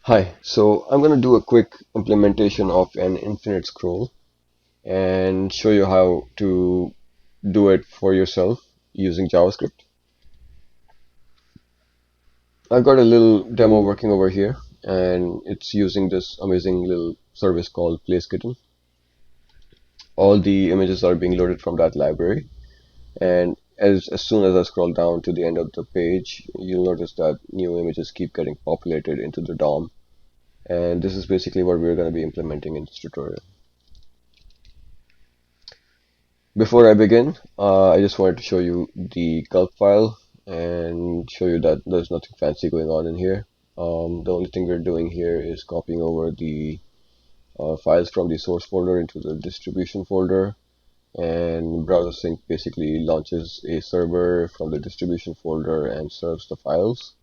Hi, so I'm going to do a quick implementation of an infinite scroll and show you how to do it for yourself using JavaScript. I've got a little demo working over here, and it's using this amazing little service called PlaceKitten. All the images are being loaded from that library, and as soon as I scroll down to the end of the page, you'll notice that new images keep getting populated into the DOM, and this is basically what we're going to be implementing in this tutorial. Before I begin, I just wanted to show you the gulp file and show you that there's nothing fancy going on in here. The only thing we're doing here is copying over the files from the source folder into the distribution folder, and browser sync basically launches a server from the distribution folder and serves the files,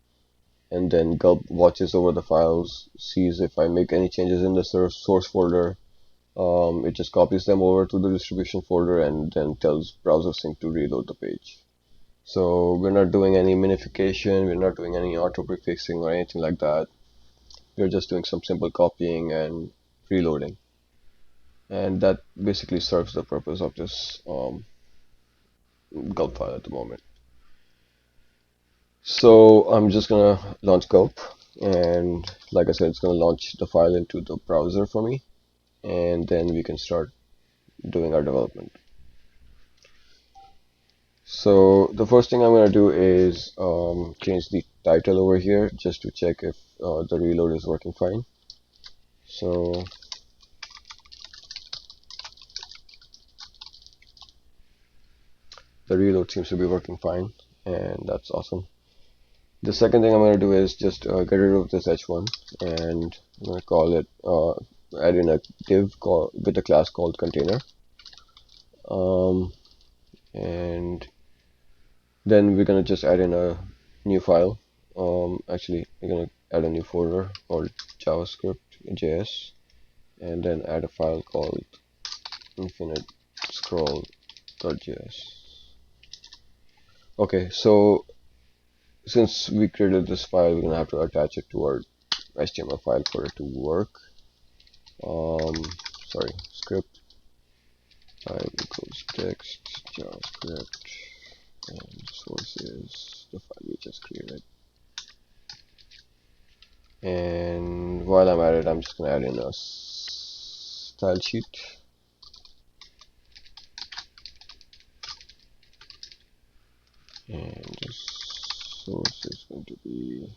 and then gulp watches over the files, sees if I make any changes in the source folder. It just copies them over to the distribution folder and then tells browser sync to reload the page. So we're not doing any minification, we're not doing any auto prefixing or anything like that. We're just doing some simple copying and reloading. And that basically serves the purpose of this gulp file at the moment. So I'm just gonna launch gulp, and like I said, it's gonna launch the file into the browser for me, and then we can start doing our development. So the first thing I'm going to do is change the title over here just to check if the reload is working fine. So the reload seems to be working fine, and that's awesome. The second thing I'm going to do is just get rid of this h1, and I'm going to call it, add in a div with a class called container. And then we're going to just add in a new file. Actually, we're going to add a new folder called JavaScript JS, and then add a file called infinite scroll.js. Okay, so since we created this file, we're going to have to attach it to our HTML file for it to work. Sorry, script type equals text JavaScript, and source is the file we just created. And while I'm at it, I'm just going to add in a style sheet. And the source is going to be,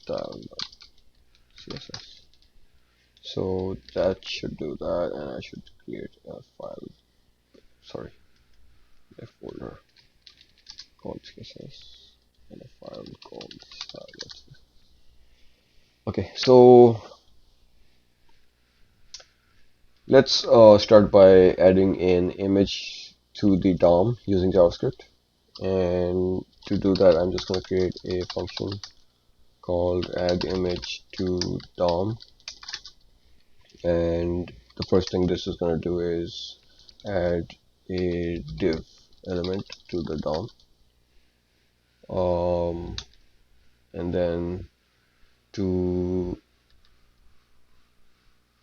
style.css. So that should do that, and I should create a file, a folder called css and a file called style.css. Okay, so let's start by adding an image to the DOM using JavaScript. And to do that, I'm just going to create a function called add image to DOM. And the first thing this is going to do is add a div element to the DOM. And then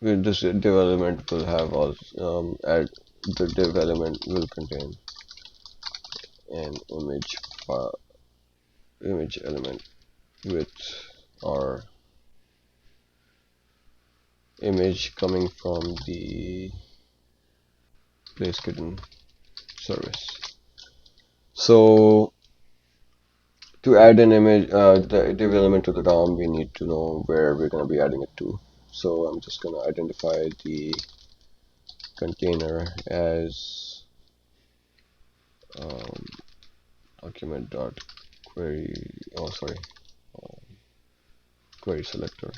this div element will have also the div element will contain an image element with our image coming from the PlaceKitten service. So to add an image, the div element to the DOM, we need to know where we're going to be adding it to. So I'm just going to identify the container as document.query, query selector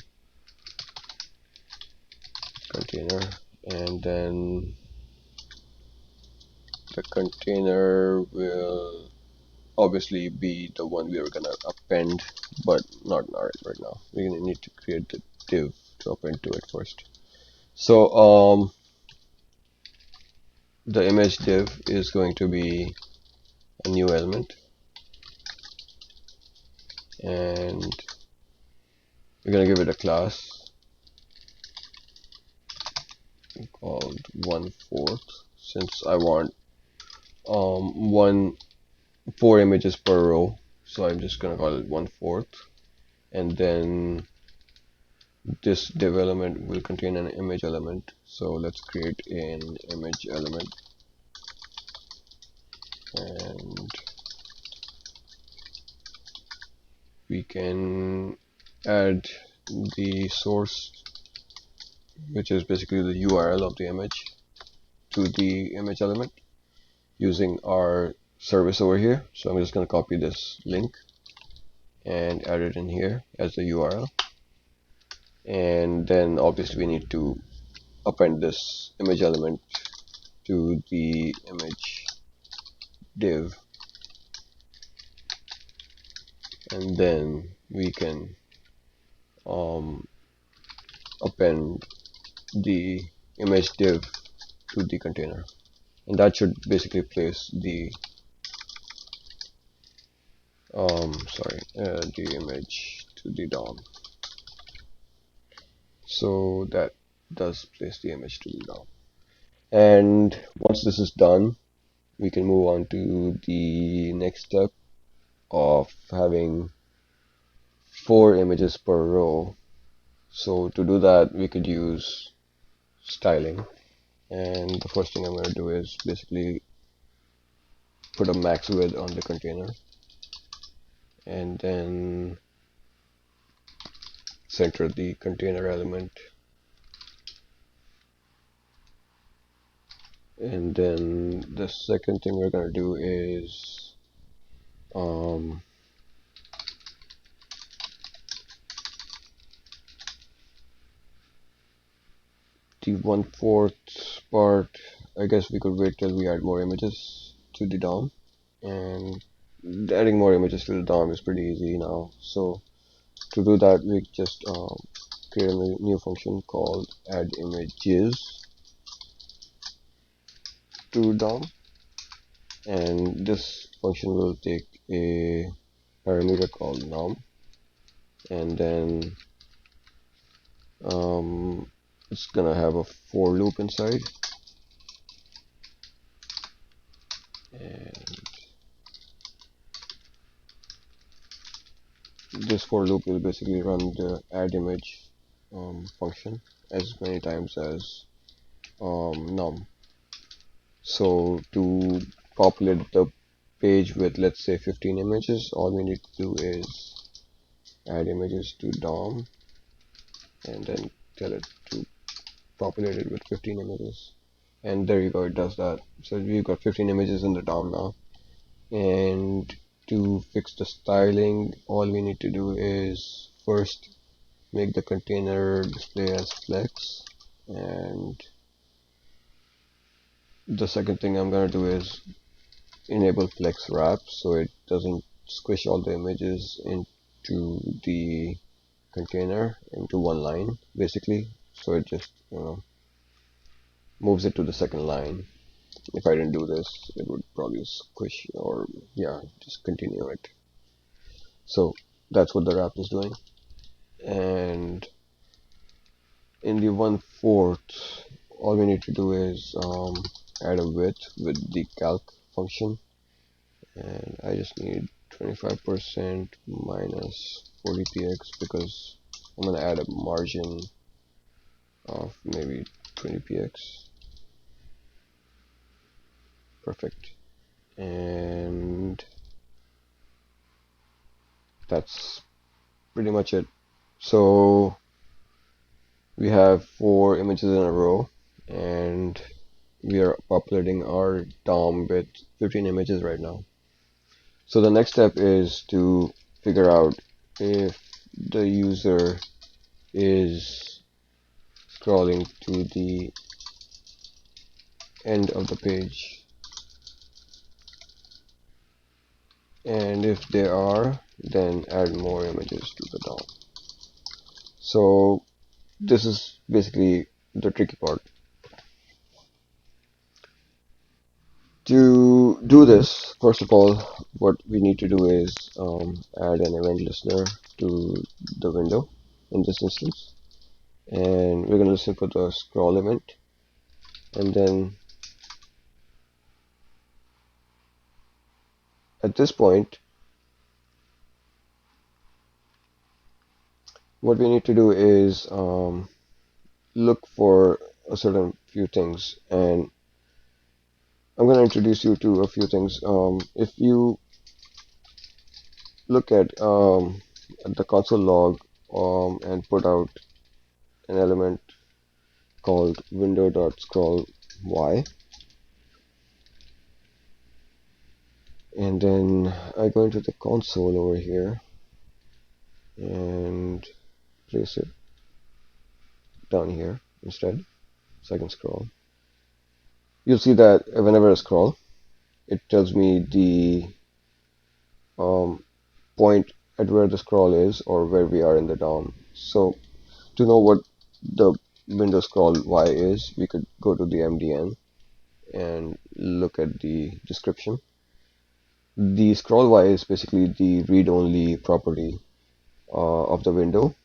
container, and then the container will obviously be the one we are gonna append, but not right now. We're gonna need to create the div to append to it first. So the image div is going to be a new element, and we're gonna give it a class called 1/4 since I want four images per row, so I'm just gonna call it 1/4, and then this div element will contain an image element. So let's create an image element, and we can add the source, which is basically the URL of the image, to the image element using our service over here. So I'm just going to copy this link and add it in here as the URL, and then obviously we need to append this image element to the image div, and then we can append the image div to the container, and that should basically place the the image to the DOM. So that does place the image to the DOM, and once this is done, we can move on to the next step of having 4 images per row. So to do that, we could use styling, and the first thing I'm going to do is basically put a max width on the container, and then center the container element, and then the second thing we're going to do is the 1/4 part. I guess we could wait till we add more images to the DOM, and adding more images to the DOM is pretty easy now. So to do that, we just create a new function called add images to DOM, and this function will take a parameter called num, and then it's gonna have a for loop inside, and this for loop will basically run the add image function as many times as num. So to populate the page with, let's say, 15 images, all we need to do is add images to DOM, and then tell it to populate it with 15 images, and there you go, it does that. So we've got 15 images in the DOM now. And to fix the styling, all we need to do is first make the container display as flex, and the second thing I'm going to do is enable flex wrap so it doesn't squish all the images into the container into one line basically, so it just moves it to the second line. If I didn't do this, it would probably squish, or yeah, just continue it. So that's what the wrap is doing. And in the 1/4, all we need to do is add a width with the calc function, and I just need 25% minus 40px because I'm gonna add a margin of maybe 20px. Perfect. And that's pretty much it. So we have 4 images in a row, and we are populating our DOM with 15 images right now. So the next step is to figure out if the user is scrolling to the end of the page, and if they are, then add more images to the DOM. So this is basically the tricky part. To do this, first of all, what we need to do is add an event listener to the window in this instance, and we're going to listen for the scroll event, and then at this point, what we need to do is look for a certain few things, and I'm going to introduce you to a few things. If you look at the console log and put out an element called window.scrollY, and then I go into the console over here and place it down here instead so I can scroll. You'll see that whenever I scroll, it tells me the point at where the scroll is or where we are in the DOM. So to know what the window scroll Y is, we could go to the MDN and look at the description. The scroll Y is basically the read-only property of the window,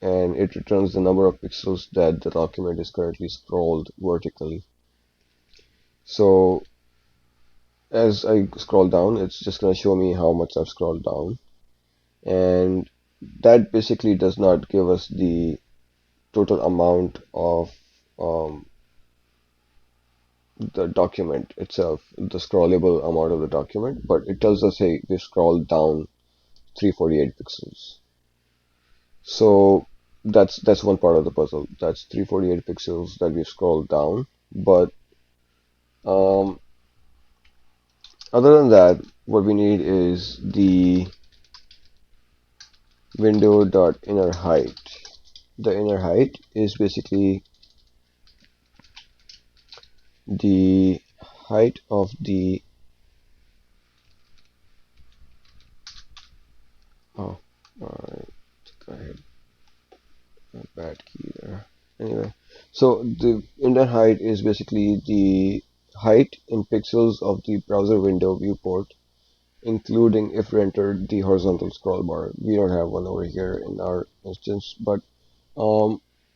and it returns the number of pixels that the document is currently scrolled vertically. So as I scroll down, it's just going to show me how much I've scrolled down, and that basically does not give us the total amount of the document itself, the scrollable amount of the document, but it tells us, hey, we've scrolled down 348 pixels. So that's one part of the puzzle. That's 348 pixels that we've scrolled down. But um, other than that, what we need is the window.innerHeight. The inner height is basically the height of the oh, alright, go ahead. A bad key there. Anyway, so the inner height is basically the height in pixels of the browser window viewport, including if we entered the horizontal scroll bar. We don't have one over here in our instance, but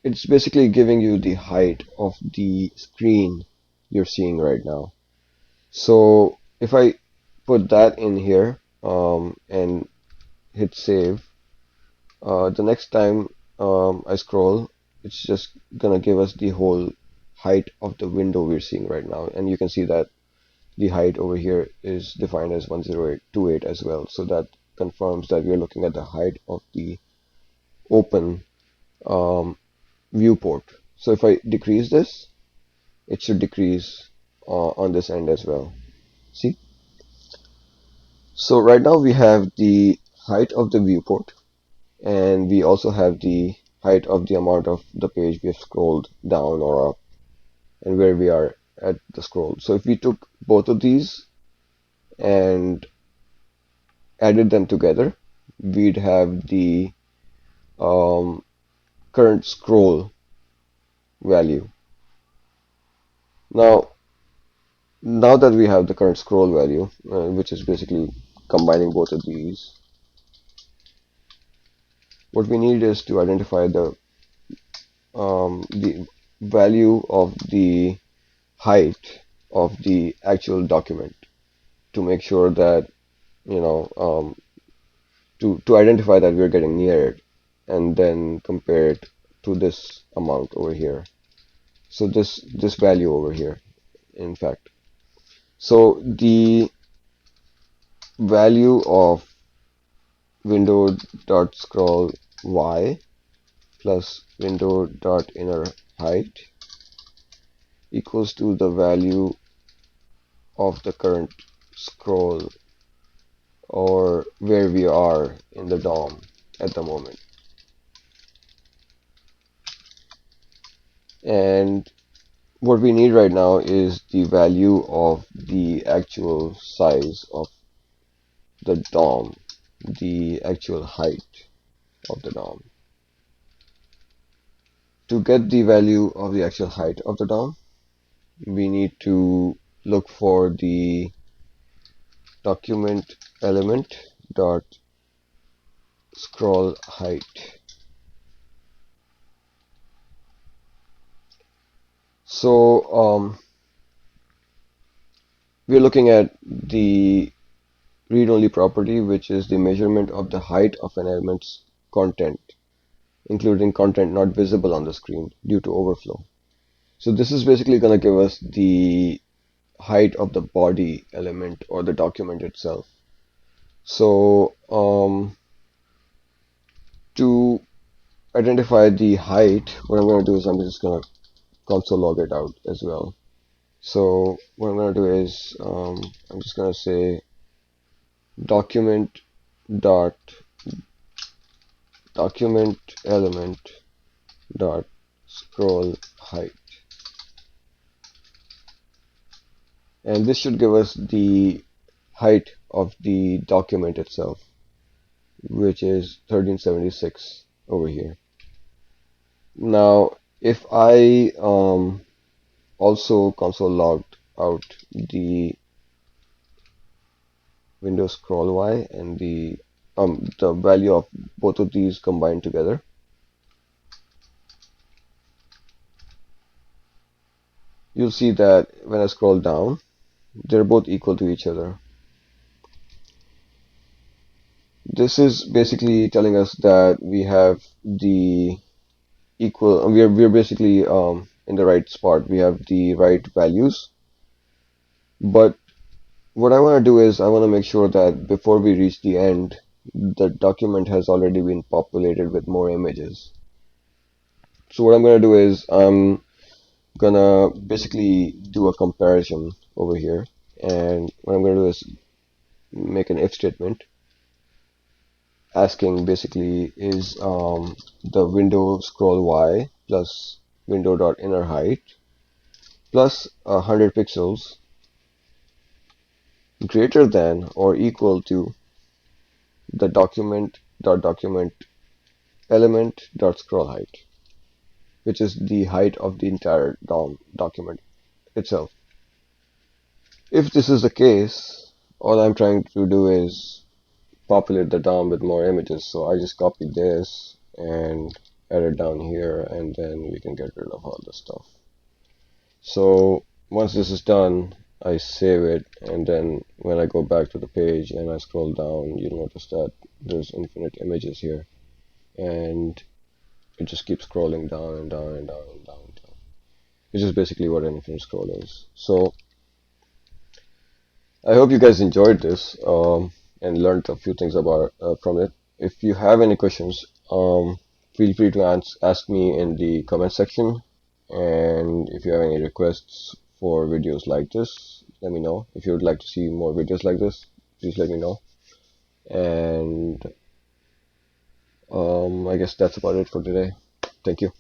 it's basically giving you the height of the screen you're seeing right now. So if I put that in here and hit save, the next time I scroll, it's just gonna give us the whole height of the window we're seeing right now, and you can see that the height over here is defined as 10828 as well, so that confirms that we're looking at the height of the open um, viewport. So if I decrease this, it should decrease on this end as well. See? So right now we have the height of the viewport, and we also have the height of the amount of the page we have scrolled down or up and where we are at the scroll. So if we took both of these and added them together, we'd have the um, current scroll value. Now that we have the current scroll value, which is basically combining both of these, what we need is to identify the value of the height of the actual document to make sure that, you know, to identify that we're getting near it, and then compare it to this amount over here. So this value over here, in fact. So the value of window.scroll y plus window.innerHeight equals to the value of the current scroll, or where we are in the DOM at the moment. And what we need right now is the value of the actual size of the DOM, the actual height of the DOM. To get the value of the actual height of the DOM, we need to look for the document element dot scroll height. So we're looking at the read-only property, which is the measurement of the height of an element's content, including content not visible on the screen due to overflow. So this is basically going to give us the height of the body element or the document itself. So to identify the height, what I'm going to do is I'm just going to console log it out as well. So what I'm going to do is I'm just going to say document dot document element dot scroll height, and this should give us the height of the document itself, which is 1376 over here. Now if I also console logged out the Windows scroll Y and the value of both of these combined together, you'll see that when I scroll down, they're both equal to each other. This is basically telling us that we have the equal, we're basically in the right spot. We have the right values. But what I want to do is I want to make sure that before we reach the end, the document has already been populated with more images. So what I'm going to do is I'm gonna basically do a comparison over here, and what I'm going to do is make an if statement asking basically is the window scroll Y plus window dot inner height plus 100 pixels greater than or equal to the document element dot scroll height, which is the height of the entire DOM document itself. If this is the case, all I'm trying to do is populate the DOM with more images. So I just copied this and add it down here, and then we can get rid of all this stuff. So once this is done, I save it, and then when I go back to the page and I scroll down, you'll notice that there's infinite images here, and it just keeps scrolling down and down and down and down and down, which is basically what an infinite scroll is. So I hope you guys enjoyed this and learned a few things about from it. If you have any questions, feel free to ask me in the comment section. And if you have any requests for videos like this, let me know. If you would like to see more videos like this, please let me know. And I guess that's about it for today. Thank you.